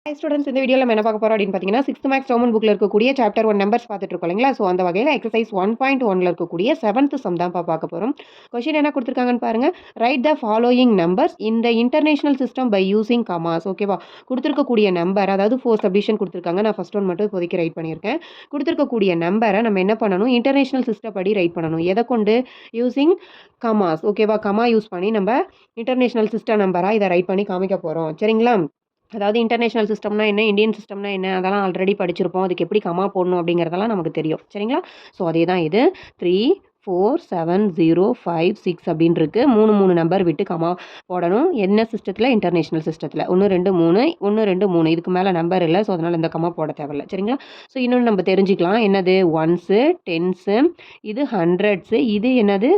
Hi students, இந்த வீடியோவில் நம்ம என்ன பார்க்க போகிறோம் அப்படின்னு பார்த்தீங்கன்னா, 6th மேக்ஸ் டெர்ம் புக்கில் இருக்கக்கூடிய சாப்டர் 1 நம்பர்ஸ் பார்த்துட்டு இருக்கோம் இல்லைங்களா? ஸோ அந்த வகையில் எக்ஸசைஸ் 1.1ல் இருக்கக்கூடிய 7th சம் தான் பார்க்க போகிறோம். கொஷின் என்ன கொடுத்துருக்காங்கன்னு பாருங்கள். ரைட் த ஃபாலோயிங் நம்பர்ஸ் இந்த international system by using Khamas. ஓகேவா? கொடுத்துருக்கக்கூடிய நம்பர், அதாவது 4 சப்டிஷன் கொடுத்துருக்காங்க. நான் ஃபர்ஸ்ட் ஒன் மட்டும் இப்போதைக்கு ரைட் பண்ணியிருக்கேன். கொடுத்துருக்கக்கூடிய நம்பரை நம்ம என்ன பண்ணணும், இன்டர்நேஷனல் சிஸ்டம் படி ரைட் பண்ணணும். எதை கொண்டு? யூசிங் கமாஸ். ஓகேவா? கமா யூஸ் பண்ணி நம்ம இன்டர்நேஷனல் சிஸ்டம் நம்பராக இதை ரைட் பண்ணி காமிக்க போகிறோம். சரிங்களா? அதாவது இன்டர்நேஷனல் சிஸ்டம்னா என்ன, இந்தியன் சிஸ்டம்னா என்ன, அதெல்லாம் ஆல்ரெடி படிச்சிருப்போம். அதுக்கு எப்படி கமா போடணும் அப்படிங்கிறதெல்லாம் நமக்கு தெரியும். சரிங்களா? ஸோ அதே தான் இது 3, 4, 7, 0, 5, 6 அப்படின்னு இருக்கு. 3 நம்பர் விட்டு கமா போடணும். என்ன சிஸ்டத்தில்? இன்டர்நேஷனல் சிஸ்டத்தில் 1 2 3 1 2 3 இதுக்கு மேலே நம்பர் இல்லை. ஸோ அதனால் இந்த கமா போட தேவையில்லை. சரிங்களா? ஸோ இன்னொன்று நம்ம தெரிஞ்சுக்கலாம். என்னது? ஒன்ஸு, டென்ஸு, இது ஹண்ட்ரட்ஸு, இது என்னது?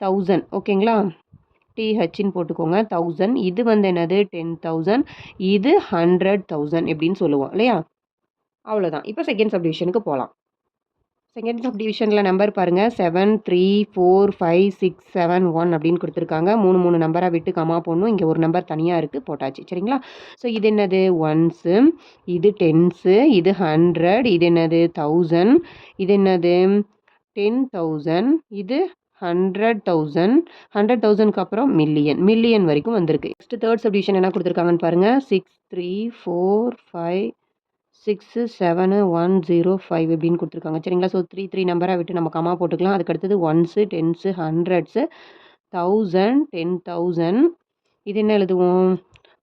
1000. ஓகேங்களா? THன்னு போட்டுக்கோங்க. 1000. இது வந்து என்னது? 10,000. இது 100,000 எப்படின்னு சொல்லுவோம் இல்லையா? அவ்வளோதான். இப்போ செகண்ட் சப்டிவிஷனுக்கு போகலாம். செகண்ட் சப்டிவிஷனில் நம்பர் பாருங்கள். 7 3 4 5 6 7 1 அப்படின்னு கொடுத்துருக்காங்க. 3 நம்பராக விட்டு கமா போடணும். இங்கே ஒரு நம்பர் தனியாக இருக்குது, போட்டாச்சு. சரிங்களா? ஸோ இது என்னது? ஒன்ஸு, இது டென்ஸு, இது 100, இது என்னது? 1000, இது என்னது? 10,000, இது 100,000, 100,000க்கு அப்புறம் மில்லியன் வரைக்கும் வந்திருக்கு. நெக்ஸ்ட் தேர்ட் சப்டிவிஷன் என்ன கொடுத்துருக்காங்கன்னு பாருங்கள். 6 3 4 5 6 7 1 0 5 இப்படின்னு கொடுத்துருக்காங்க. சரிங்களா? ஸோ 3 நம்பராக விட்டு நம்ம கமா போட்டுக்கலாம். அதுக்கு அடுத்தது ஒன்ஸு, டென்ஸு, ஹண்ட்ரட்ஸு, 1000, 10,000, இது என்ன எழுதுவோம்?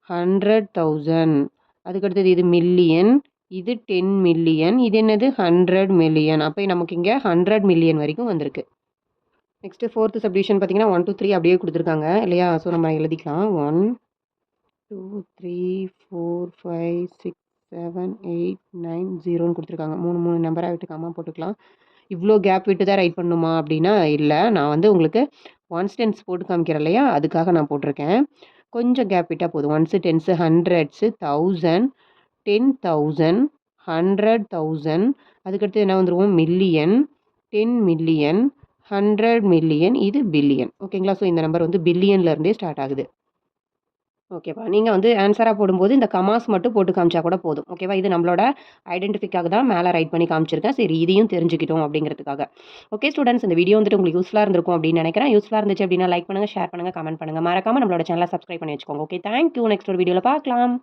100,000. அதுக்கடுத்தது இது மில்லியன், இது 10 மில்லியன், இது என்னது? 100 மில்லியன். அப்போ நமக்கு இங்கே 100 மில்லியன் வரைக்கும் வந்திருக்கு. நெக்ஸ்ட்டு ஃபோர்த்து சப்டிவிஷன் பார்த்தீங்கன்னா 1 2 3 அப்படியே கொடுத்துருக்காங்க இல்லையா? ஸோ நம்ம எழுதிக்கலாம். 1 2 3 4 5 6 7 8 9 0ன்னு கொடுத்துருக்காங்க. 3 நம்பராக விட்டு கமா போட்டுக்கலாம். இவ்வளோ கேப் விட்டு தான் ரைட் பண்ணணுமா அப்படின்னா இல்லை. நான் வந்து உங்களுக்கு ஒன்ஸ் டென்ஸ் போட்டு காமிக்கிறேன் இல்லையா? அதுக்காக நான் போட்டிருக்கேன். கொஞ்சம் கேப் விட்டால் போதும். ஒன்ஸு, டென்ஸு, ஹண்ட்ரட்ஸு, 1000, 10,000, 100,000, அதுக்கடுத்து என்ன வந்துருவோம்? மில்லியன், 10 மில்லியன், 100 மில்லியன், இது பில்லியன். ஓகேங்களா? ஸோ இந்த நம்பர் வந்து பில்லியன்லேருந்தே ஸ்டார்ட் ஆகுது. ஓகேவா? நீங்கள் வந்து ஆன்சராக போடும்போது இந்த கமாஸ் மட்டும் போட்டு காமிச்சா கூட போதும். ஓகேவா? இது நம்மளோட ஐடென்டிஃபிக்காக தான் மேலே ரைட் பண்ணி காமிச்சிருக்கேன். சரி, இதையும் தெரிஞ்சுக்கிட்டோம் அப்படிங்கிறதுக்காக. ஓகே ஸ்டூடெண்ட்ஸ், இந்த வீடியோ வந்துட்டு உங்களுக்கு யூஸ்ஃபுல்லாக இருந்திருக்கும் அப்படின்னு நினைக்கிறேன். யூஸ்ஃபுல்லாக இருந்துச்சு அப்படின்னா லைக் பண்ணுங்கள், ஷேர் பண்ணுங்கள், கமெண்ட் பண்ணுங்கள். மறக்காமல் நம்மளோட சேனலை சப்ஸ்கிரைப் பண்ணி வச்சுக்கோங்க. Okay, thank you. நெக்ஸ்ட் ஒரு வீடியோவில் பார்க்கலாம்.